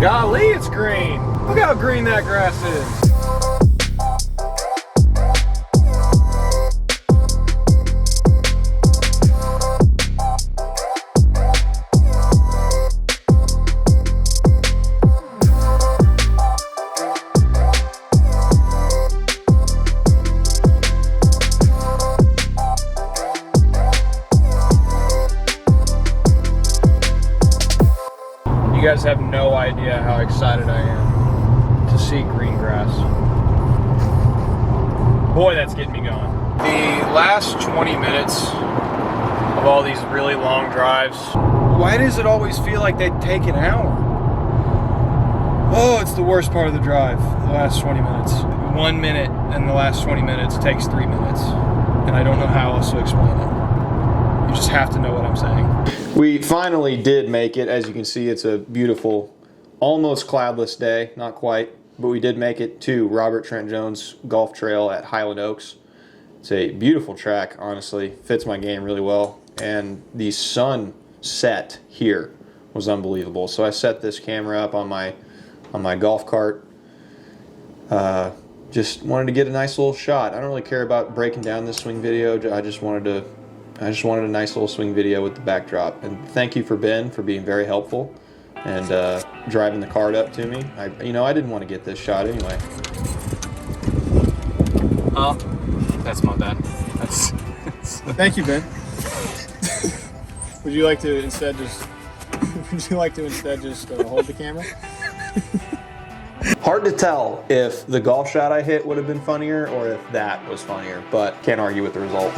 Golly, it's green. Look how green that grass is. You guys have no idea how excited I am to see green grass. Boy, that's getting me going. The last 20 minutes of all these really long drives, why does it always feel like they take an hour? Oh, it's the worst part of the drive, the last 20 minutes. 1 minute and the last 20 minutes takes 3 minutes. And I don't know how else to explain it. You just have to know what I'm saying. We finally did make it. As you can see, it's a beautiful, almost cloudless day. Not quite, but we did make it to Robert Trent Jones Golf Trail at Highland Oaks. It's a beautiful track, honestly. Fits my game really well. And the sunset here was unbelievable. So I set this camera up on my golf cart. Just wanted to get a nice little shot. I don't really care about breaking down this swing video. I just wanted a nice little swing video with the backdrop. And thank you for Ben for being very helpful and driving the cart up to me. I didn't want to get this shot anyway. Oh, that's my bad. Thank you, Ben. Would you like to instead just hold the camera? Hard to tell if the golf shot I hit would have been funnier or if that was funnier, but can't argue with the result.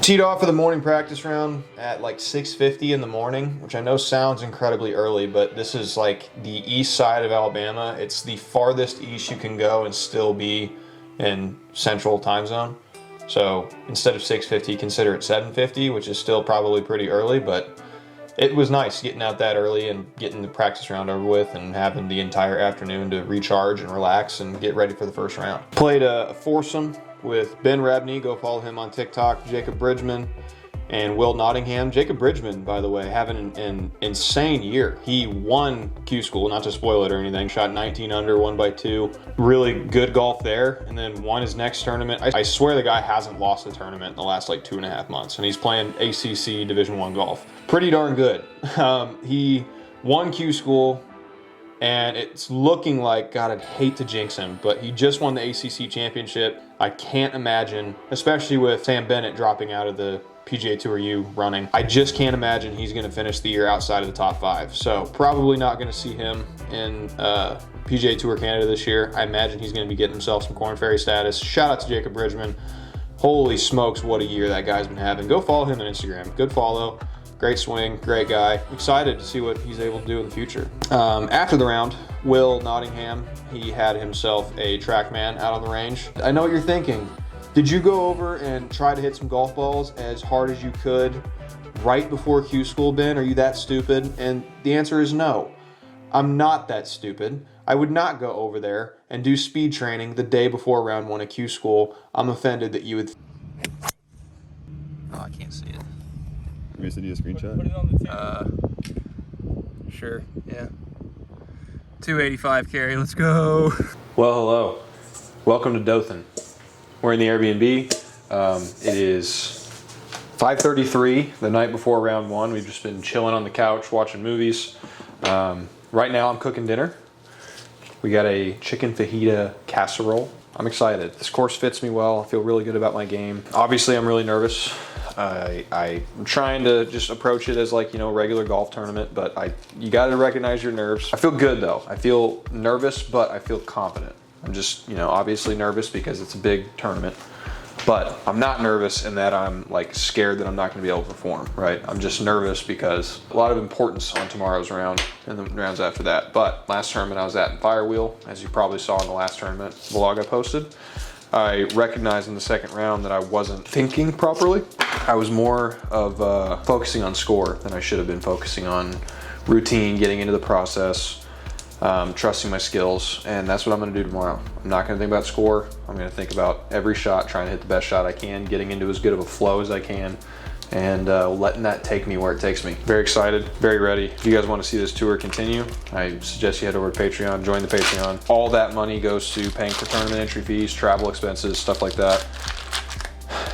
Teed off for the morning practice round at like 6:50 in the morning, which I know sounds incredibly early, but this is like the east side of Alabama. It's the farthest east you can go and still be in central time zone. So instead of 6:50, consider it 7:50, which is still probably pretty early, but it was nice getting out that early and getting the practice round over with and having the entire afternoon to recharge and relax and get ready for the first round. Played a foursome with Ben Rabney. Go follow him on TikTok. Jacob Bridgman and Will Nottingham. Jacob Bridgman, by the way, having an insane year. He won Q School, not to spoil it or anything. Shot 19 under, 1 by 2. Really good golf there, and then won his next tournament. I swear the guy hasn't lost a tournament in the last like 2.5 months, and he's playing ACC Division I golf. Pretty darn good. He won Q School, and it's looking like, God, I'd hate to jinx him, but he just won the ACC championship. I can't imagine, especially with Sam Bennett dropping out of the PGA Tour U running, I just can't imagine he's going to finish the year outside of the top 5. So probably not going to see him in PGA Tour Canada this year. I imagine he's going to be getting himself some Korn Ferry status. Shout out to Jacob Bridgman. Holy smokes, what a year that guy's been having. Go follow him on Instagram. Good follow. Great swing, great guy. Excited to see what he's able to do in the future. After the round, Will Nottingham, he had himself a TrackMan out on the range. I know what you're thinking. Did you go over and try to hit some golf balls as hard as you could right before Q School, Ben? Are you that stupid? And the answer is no. I'm not that stupid. I would not go over there and do speed training the day before round 1 at Q School. I'm offended that you would... Oh, I can't see it. You want me to do a screenshot? Put it on the table. Sure, yeah. 285 carry, let's go. Well, hello. Welcome to Dothan. We're in the Airbnb. It is 5:33, the night before round 1. We've just been chilling on the couch, watching movies. Right now I'm cooking dinner. We got a chicken fajita casserole. I'm excited. This course fits me well. I feel really good about my game. Obviously, I'm really nervous. I'm trying to just approach it as like, a regular golf tournament, but you got to recognize your nerves. I feel good though. I feel nervous, but I feel confident. I'm just, obviously nervous because it's a big tournament. But I'm not nervous in that I'm like scared that I'm not gonna be able to perform, right? I'm just nervous because a lot of importance on tomorrow's round and the rounds after that. But last tournament I was at in Firewheel, as you probably saw in the last tournament vlog I posted, I recognized in the second round that I wasn't thinking properly. I was more of focusing on score than I should have been focusing on routine, getting into the process, trusting my skills, and that's what I'm gonna do tomorrow. I'm not gonna think about score. I'm gonna think about every shot, trying to hit the best shot I can, getting into as good of a flow as I can, and letting that take me where it takes me. Very excited, very ready. If you guys want to see this tour continue, I suggest you head over to Patreon, join the Patreon. All that money goes to paying for tournament entry fees, travel expenses, stuff like that.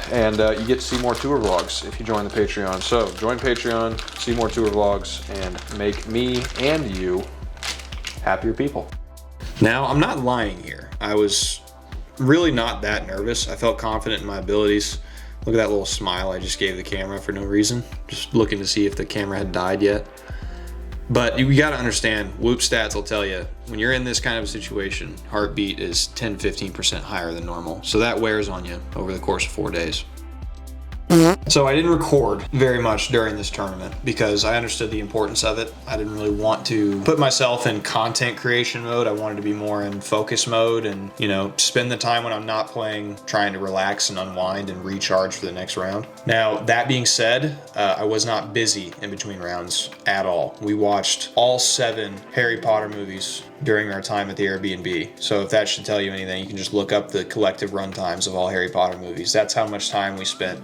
And you get to see more tour vlogs if you join the Patreon. So join Patreon, see more tour vlogs, and make me and you happier people. Now, I'm not lying here. I was really not that nervous. I felt confident in my abilities. Look at that little smile I just gave the camera for no reason. Just looking to see if the camera had died yet. But you gotta understand, Whoop stats will tell you, when you're in this kind of a situation, heartbeat is 10-15% higher than normal. So that wears on you over the course of 4 days. So I didn't record very much during this tournament because I understood the importance of it. I didn't really want to put myself in content creation mode. I wanted to be more in focus mode and, you know, spend the time when I'm not playing trying to relax and unwind and recharge for the next round. Now, that being said, I was not busy in between rounds at all. We watched all 7 Harry Potter movies during our time at the Airbnb. So if that should tell you anything, you can just look up the collective run times of all Harry Potter movies. That's how much time we spent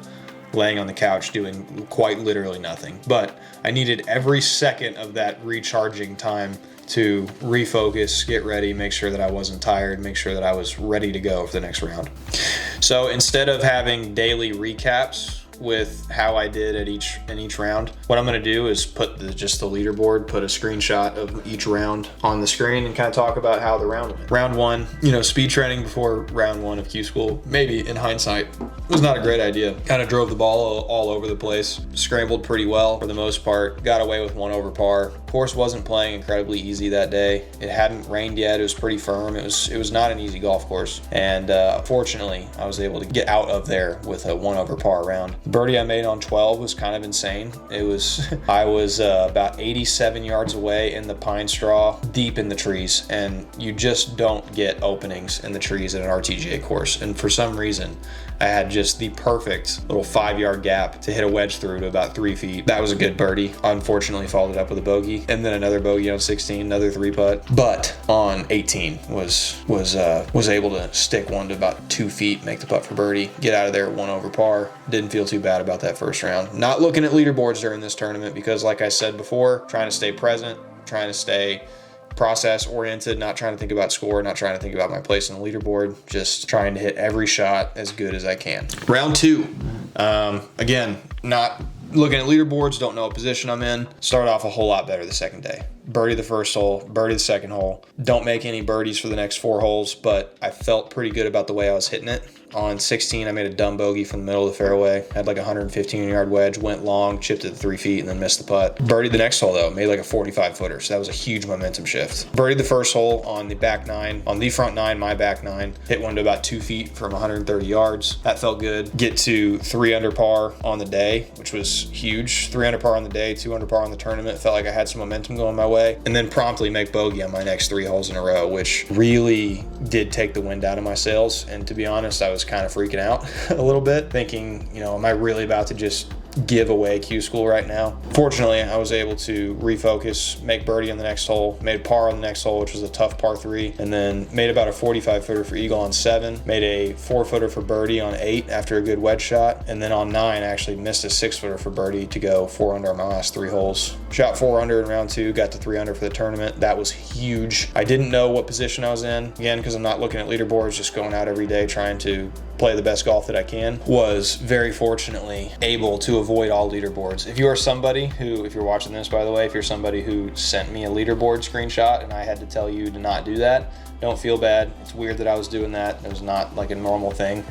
laying on the couch doing quite literally nothing. But I needed every second of that recharging time to refocus, get ready, make sure that I wasn't tired, make sure that I was ready to go for the next round. So instead of having daily recaps with how I did at each round, what I'm going to do is put just the leaderboard, put a screenshot of each round on the screen, and kind of talk about how the round went. Round 1, you know, speed training before round 1 of Q School, maybe in hindsight, was not a great idea. Kind of drove the ball all over the place, scrambled pretty well for the most part, got away with 1 over par. Course wasn't playing incredibly easy that day. It hadn't rained yet. It was pretty firm. It was not an easy golf course, and fortunately, I was able to get out of there with a 1 over par round. Birdie I made on 12 was kind of insane. It was I was about 87 yards away in the pine straw, deep in the trees, and you just don't get openings in the trees at an RTGA course. And for some reason, I had just the perfect little 5-yard gap to hit a wedge through to about 3 feet. That was a good birdie. Unfortunately, followed it up with a bogey, and then another bogey on 16, another 3-putt. But on 18, was able to stick one to about 2 feet, make the putt for birdie, get out of there at 1 over par. Didn't feel too bad about that first round. Not looking at leaderboards during this tournament because, like I said before, trying to stay present, trying to stay process oriented, not trying to think about score, not trying to think about my place on the leaderboard, just trying to hit every shot as good as I can. Round 2, again, not looking at leaderboards, don't know what position I'm in. Started off a whole lot better the second day. Birdie the first hole, birdie the second hole. Don't make any birdies for the next 4 holes, but I felt pretty good about the way I was hitting it. On 16, I made a dumb bogey from the middle of the fairway. Had like a 115-yard wedge, went long, chipped it to 3 feet, and then missed the putt. Birdied the next hole, though. Made like a 45-footer, so that was a huge momentum shift. Birdied the first hole on the back 9. On the front 9, my back 9. Hit one to about 2 feet from 130 yards. That felt good. Get to 3 under par on the day, which was huge. 3 under par on the day, 2 under par on the tournament. Felt like I had some momentum going my way. And then promptly make bogey on my next 3 holes in a row, which really did take the wind out of my sails. And to be honest, I was kind of freaking out a little bit, thinking, you know, am I really about to just give away Q School right now? Fortunately, I was able to refocus, make birdie on the next hole, made par on the next hole, which was a tough par 3, and then made about a 45-footer for eagle on 7, made a 4-footer for birdie on 8 after a good wedge shot, and then on 9 actually missed a 6-footer for birdie to go 4 under on my last 3 holes. Shot 4 under in round 2, got to 3 under for the tournament. That was huge. I didn't know what position I was in, again, because I'm not looking at leaderboards, just going out every day trying to play the best golf that I can. Was very fortunately able to avoid all leaderboards. If you are somebody who, if you're watching this by the way, if you're somebody who sent me a leaderboard screenshot and I had to tell you to not do that, don't feel bad. It's weird that I was doing that. It was not like a normal thing.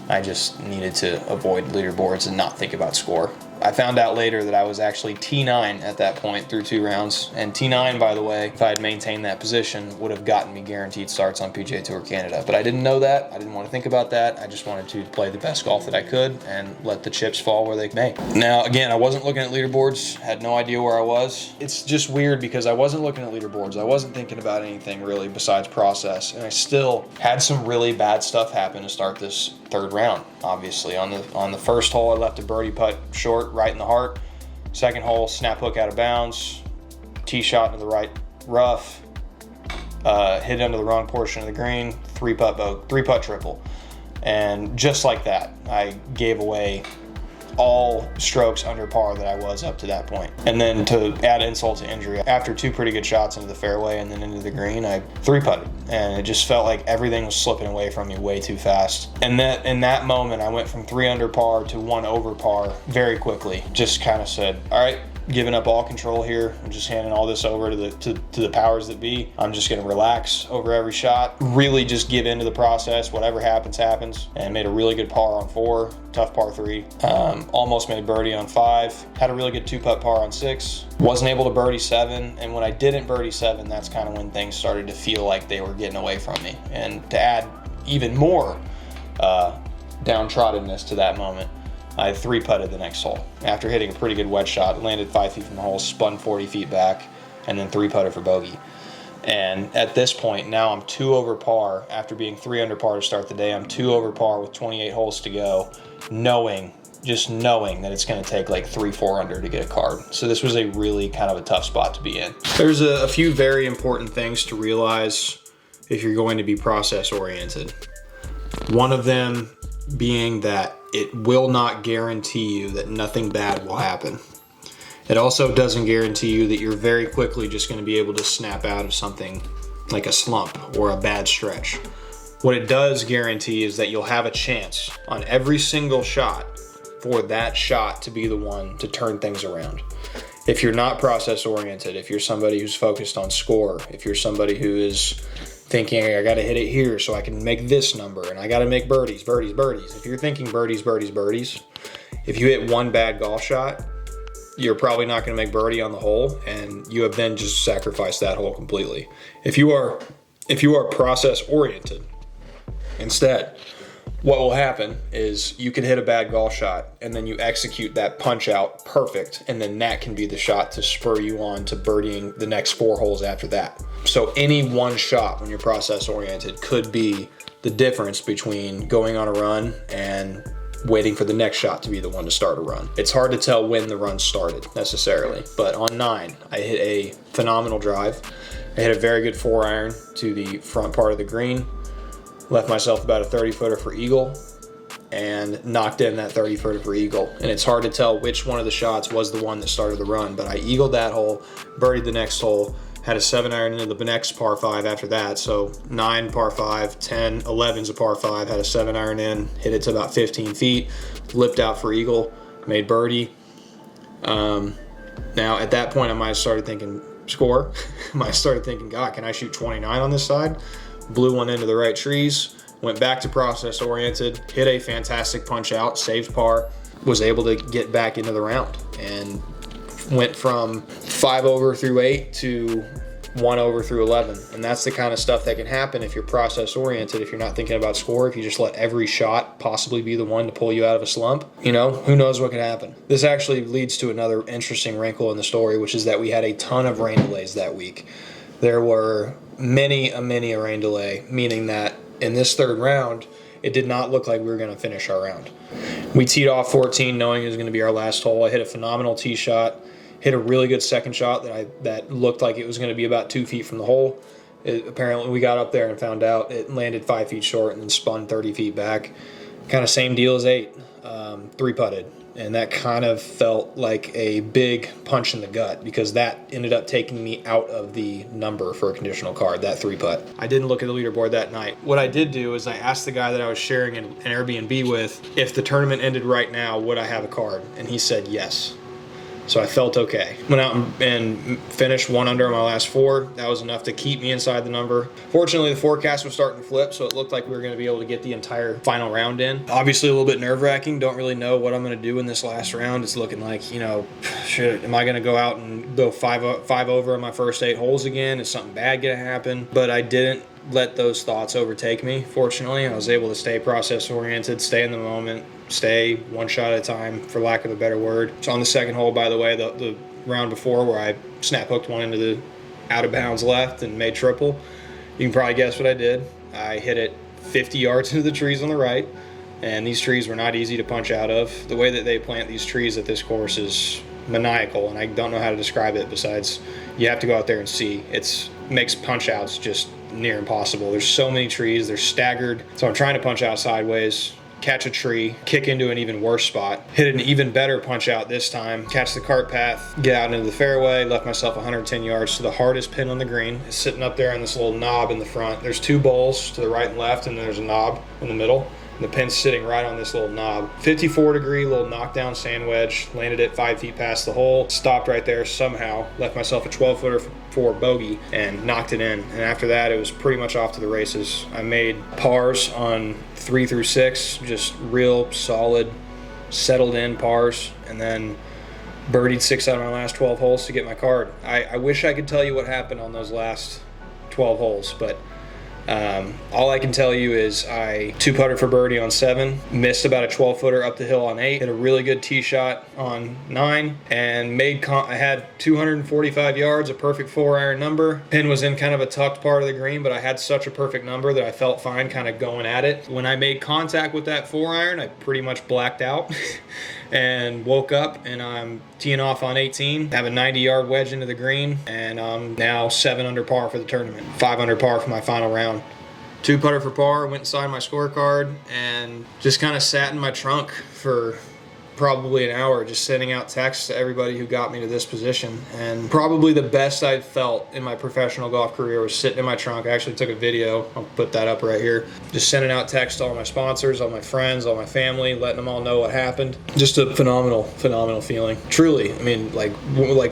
I just needed to avoid leaderboards and not think about score. I found out later that I was actually T9 at that point through 2 rounds. And T9, by the way, if I had maintained that position, would have gotten me guaranteed starts on PGA Tour Canada. But I didn't know that. I didn't want to think about that. I just wanted to play the best golf that I could and let the chips fall where they may. Now, again, I wasn't looking at leaderboards, had no idea where I was. It's just weird because I wasn't looking at leaderboards. I wasn't thinking about anything really besides process. And I still had some really bad stuff happen to start this 3rd round. Obviously, on the first hole, I left a birdie putt short, right in the heart. Second hole, snap hook out of bounds, tee shot into the right rough, hit under the wrong portion of the green, 3-putt triple. And just like that, I gave away all strokes under par that I was up to that point. And then to add insult to injury, after 2 pretty good shots into the fairway and then into the green, I 3-putted. And it just felt like everything was slipping away from me way too fast. And that in that moment, I went from 3 under par to 1 over par very quickly. Just kind of said, all right, giving up all control here. I'm just handing all this over to the powers that be. I'm just gonna relax over every shot, really just give into the process. Whatever happens, happens. And made a really good par on 4, tough par 3. Almost made birdie on 5. Had a really good 2-putt par on 6. Wasn't able to birdie 7. And when I didn't birdie 7, that's kind of when things started to feel like they were getting away from me. And to add even more downtroddenness to that moment, I 3-putted the next hole. After hitting a pretty good wedge shot, landed 5 feet from the hole, spun 40 feet back, and then 3-putted for bogey. And at this point, now I'm 2 over par. After being 3 under par to start the day, I'm 2 over par with 28 holes to go, just knowing that it's going to take like 3-4 under to get a card. So this was a really kind of a tough spot to be in. There's a few very important things to realize if you're going to be process oriented. One of them being that it will not guarantee you that nothing bad will happen. It also doesn't guarantee you that you're very quickly just going to be able to snap out of something like a slump or a bad stretch. What it does guarantee is that you'll have a chance on every single shot for that shot to be the one to turn things around. If you're not process oriented, if you're somebody who's focused on score, if you're somebody who is thinking, I got to hit it here so I can make this number, and I got to make birdies. If you're thinking birdies, if you hit one bad golf shot, you're probably not going to make birdie on the hole, and you have then just sacrificed that hole completely. If you are process oriented, instead, what will happen is you can hit a bad golf shot and then you execute that punch out perfect, and then that can be the shot to spur you on to birdieing the next 4 holes after that. So any one shot when you're process oriented could be the difference between going on a run and waiting for the next shot to be the one to start a run. It's hard to tell when the run started necessarily, but on 9, I hit a phenomenal drive. I hit a very good 4-iron to the front part of the green, left myself about a 30-footer for eagle, and knocked in that 30-footer for eagle. And it's hard to tell which one of the shots was the one that started the run, but I eagled that hole, birdied the next hole, had a 7-iron into the next par 5 after that. So 9 par 5, 10, 11's a par 5, had a 7-iron in, hit it to about 15 feet, lipped out for eagle, made birdie. Now at that point I might have started thinking score. I might have started thinking, God, can I shoot 29 on this side? Blew one into the right trees, went back to process oriented, hit a fantastic punch out, saved par, was able to get back into the round, and went from 5 over through 8 to 1 over through 11. And that's the kind of stuff that can happen if you're process oriented, if you're not thinking about score, if you just let every shot possibly be the one to pull you out of a slump. You know, who knows what could happen. This actually leads to another interesting wrinkle in the story, which is that we had a ton of rain delays that week. There were many a rain delay, meaning that in this 3rd round, it did not look like we were going to finish our round. We teed off 14 knowing it was going to be our last hole. I hit a phenomenal tee shot, hit a really good second shot that looked like it was going to be about 2 feet from the hole. Apparently we got up there and found out it landed 5 feet short and then spun 30 feet back. Kind of same deal as 8, 3-putted. And that kind of felt like a big punch in the gut because that ended up taking me out of the number for a conditional card, that 3-putt. I didn't look at the leaderboard that night. What I did do is I asked the guy that I was sharing an Airbnb with if the tournament ended right now, would I have a card? And he said yes. So I felt okay. Went out and finished 1 under on my last 4. That was enough to keep me inside the number. Fortunately, the forecast was starting to flip, so it looked like we were going to be able to get the entire final round in. Obviously, a little bit nerve-wracking. Don't really know what I'm going to do in this last round. It's looking like, shit, am I going to go out and go 5 over on my first 8 holes again? Is something bad going to happen? But I didn't let those thoughts overtake me. Fortunately, I was able to stay process-oriented, stay in the moment, stay one shot at a time, for lack of a better word. So on the second hole, by the way, the round before where I snap hooked one into the out of bounds left and made triple, you can probably guess what I did. I hit it 50 yards into the trees on the right, and these trees were not easy to punch out of. The way that they plant these trees at this course is maniacal, and I don't know how to describe it besides you have to go out there and see. It makes punch outs just near impossible. There's so many trees, they're staggered. So I'm trying to punch out sideways, catch a tree, kick into an even worse spot, hit an even better punch out this time, catch the cart path, get out into the fairway, left myself 110 yards to the hardest pin on the green. It's sitting up there on this little knob in the front. There's 2 bowls to the right and left, and then there's a knob in the middle. And the pin's sitting right on this little knob. 54-degree little knockdown sand wedge, landed it 5 feet past the hole, stopped right there somehow, left myself a 12-footer for bogey, and knocked it in. And after that, it was pretty much off to the races. I made pars on 3 through 6, just real solid, settled in pars, and then birdied 6 out of my last 12 holes to get my card. I wish I could tell you what happened on those last 12 holes, but all I can tell you is I 2-putted for birdie on 7, missed about a 12-footer up the hill on 8, hit a really good tee shot on 9, and I had 245 yards, a perfect 4-iron number. Pin was in kind of a tucked part of the green, but I had such a perfect number that I felt fine kind of going at it. When I made contact with that 4-iron, I pretty much blacked out. And woke up, and I'm teeing off on 18, have a 90-yard wedge into the green, and I'm now 7 under par for the tournament, 5 under par for my final round. 2-putter for par, went and signed my scorecard, and just kind of sat in my trunk for probably an hour, just sending out texts to everybody who got me to this position. And probably the best I've felt in my professional golf career was sitting in my trunk. I actually took a video, I'll put that up right here, just sending out texts to all my sponsors, all my friends, all my family, letting them all know what happened. Just a phenomenal feeling. Truly, I mean, like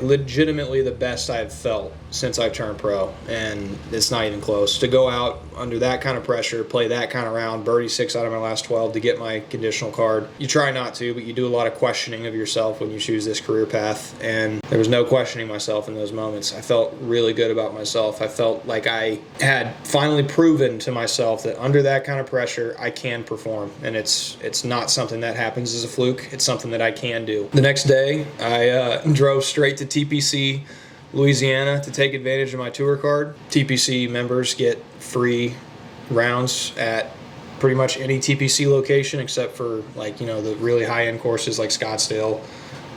legitimately the best I've felt since I've turned pro, and it's not even close. To go out under that kind of pressure, play that kind of round, birdie 6 out of my last 12 to get my conditional card. You try not to, but you do a lot of questioning of yourself when you choose this career path, and there was no questioning myself in those moments. I felt really good about myself. I felt like I had finally proven to myself that under that kind of pressure, I can perform, and it's not something that happens as a fluke. It's something that I can do. The next day, I drove straight to TPC, Louisiana, to take advantage of my tour card. TPC members get free rounds at pretty much any TPC location except for the really high-end courses like Scottsdale,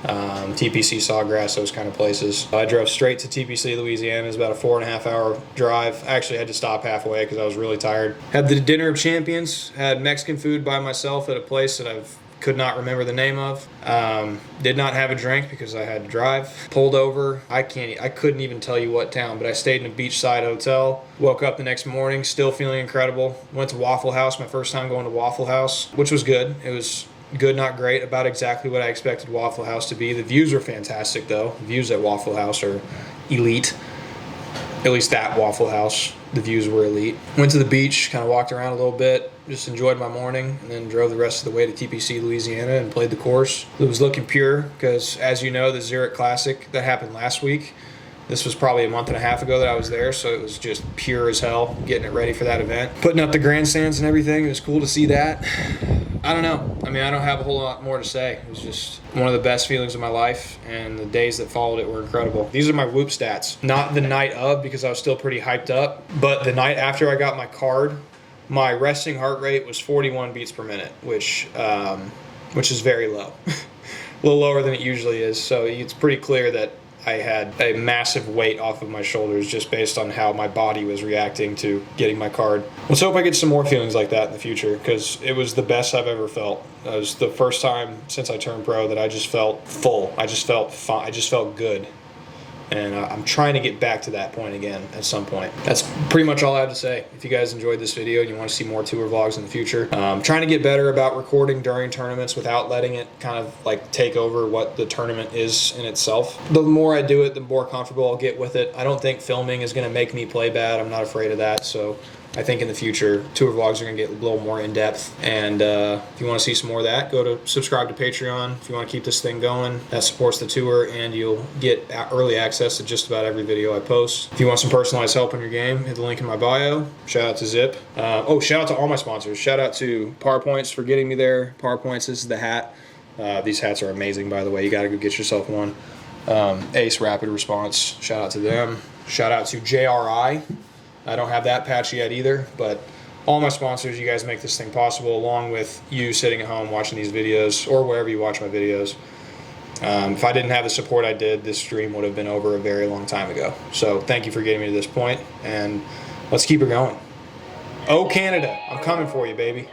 TPC Sawgrass, those kind of places. I drove straight to TPC Louisiana. It was about a 4.5-hour drive. I actually had to stop halfway because I was really tired. Had the dinner of champions, had Mexican food by myself at a place that I could not remember the name of. Did not have a drink because I had to drive. Pulled over. I couldn't even tell you what town, but I stayed in a beachside hotel. Woke up the next morning, still feeling incredible. Went to Waffle House, my first time going to Waffle House, which was good. It was good, not great, about exactly what I expected Waffle House to be. The views were fantastic, though. The views at Waffle House are elite. At least that Waffle House, the views were elite. Went to the beach, kind of walked around a little bit, just enjoyed my morning, and then drove the rest of the way to TPC Louisiana and played the course. It was looking pure because, as you know, the Zurich Classic that happened last week, this was probably a month and a half ago that I was there, so it was just pure as hell, getting it ready for that event. Putting up the grandstands and everything, it was cool to see that. I don't know. I mean, I don't have a whole lot more to say. It was just one of the best feelings of my life, and the days that followed it were incredible. These are my Whoop stats. Not the night of, because I was still pretty hyped up, but the night after I got my card, my resting heart rate was 41 beats per minute, which is very low. A little lower than it usually is, so it's pretty clear that I had a massive weight off of my shoulders just based on how my body was reacting to getting my card. Let's hope I get some more feelings like that in the future, because it was the best I've ever felt. It was the first time since I turned pro that I just felt full. I just felt fine. I just felt good. And I'm trying to get back to that point again at some point. That's pretty much all I have to say. If you guys enjoyed this video and you want to see more tour vlogs in the future, I'm trying to get better about recording during tournaments without letting it kind of like take over what the tournament is in itself. The more I do it, the more comfortable I'll get with it. I don't think filming is going to make me play bad. I'm not afraid of that. So I think in the future, tour vlogs are going to get a little more in-depth. And if you want to see some more of that, go to subscribe to Patreon. If you want to keep this thing going, that supports the tour, and you'll get early access to just about every video I post. If you want some personalized help on your game, hit the link in my bio. Shout out to Zip. Shout out to all my sponsors. Shout out to Parpoints for getting me there. Parpoints, this is the hat. These hats are amazing, by the way. You got to go get yourself one. Ace Rapid Response. Shout out to them. Shout out to JRI. I don't have that patch yet either, but all my sponsors, you guys make this thing possible, along with you sitting at home watching these videos or wherever you watch my videos. If I didn't have the support I did, this stream would have been over a very long time ago. So thank you for getting me to this point, and let's keep it going. Oh, Canada, I'm coming for you, baby.